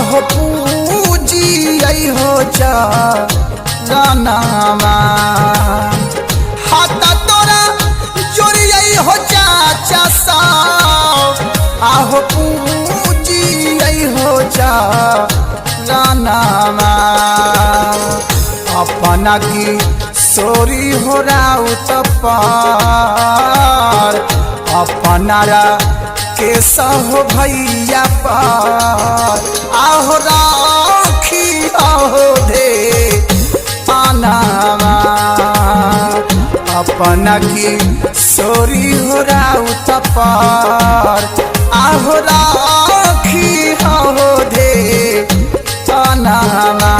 आहो पूजी आई हो चरनामा हाथ तोरा जोड़ी आई हो चाचा साहब आहो पूजी आई हो चरनामा अपना की सोरी हो राउत पार अपना के सहो भैया पार आहो राखी आहो दे पानामा अपना की सोरी हो राउत पार आहो राखी आहो दे पानामा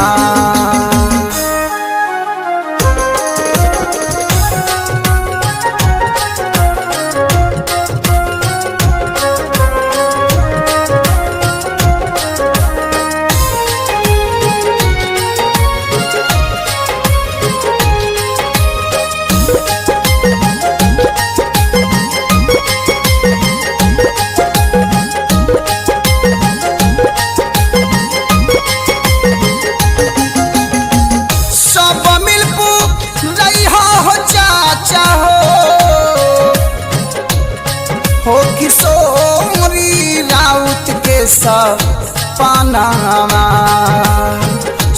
किशोरी राउत के सपनामा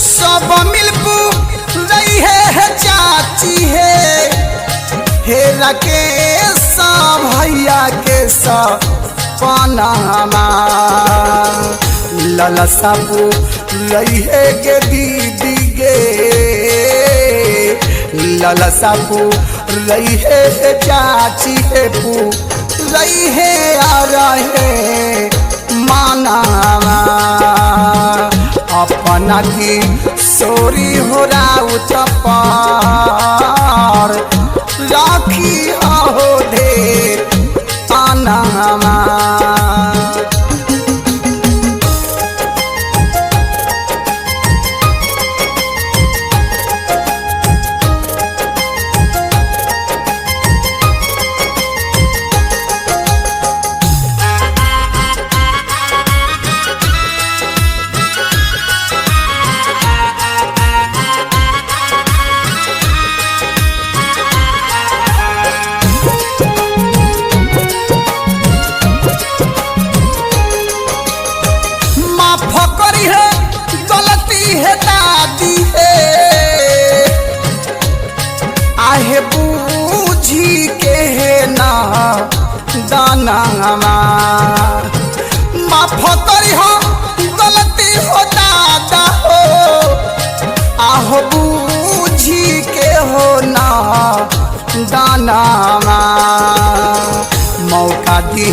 सब मिलपू रही है चाची है राकेश भैया के सपनामा ललसापू रही है गे दीदी गे ललसापू रही है चाची है पू रही है आ रहे मानामा अपना की सोरी हो राउत पार राखी आहो दे पानामा आहे बूझी के है ना दानामा माफ करी हो गलती हो दादा हो आहो बूझी के हो ना दानामा मौका दी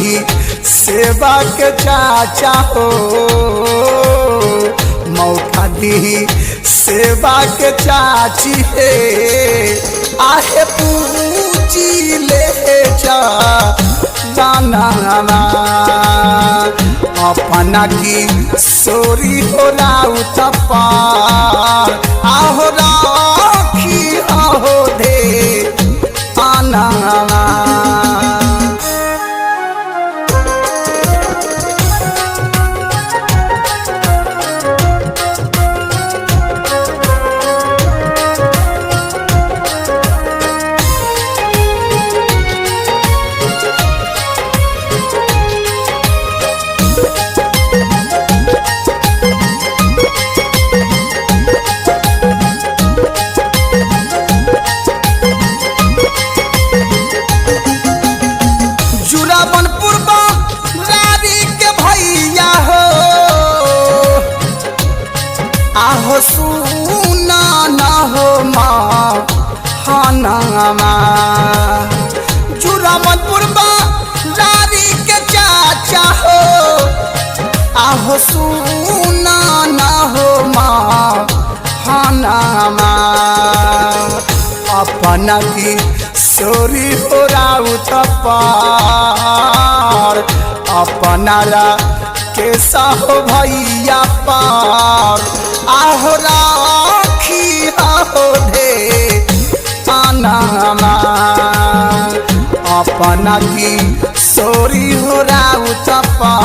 सेवा के चाचा हो मौका दी सेवा के चाची है आहे पूजी ले जा जाना अपना की सोरी हो राउत पार आहो राखी आहो दे आना आहो सुना ना हो माँ हानामा जुरामनपुर रारी के चाचा हो आहो सुना ना हो माँ हानामा अपना की सोरी हो राउत पार अपना के साहो भैया पार आहो राखी आहो दे आनामा अपना की सोरी हो राउत पार।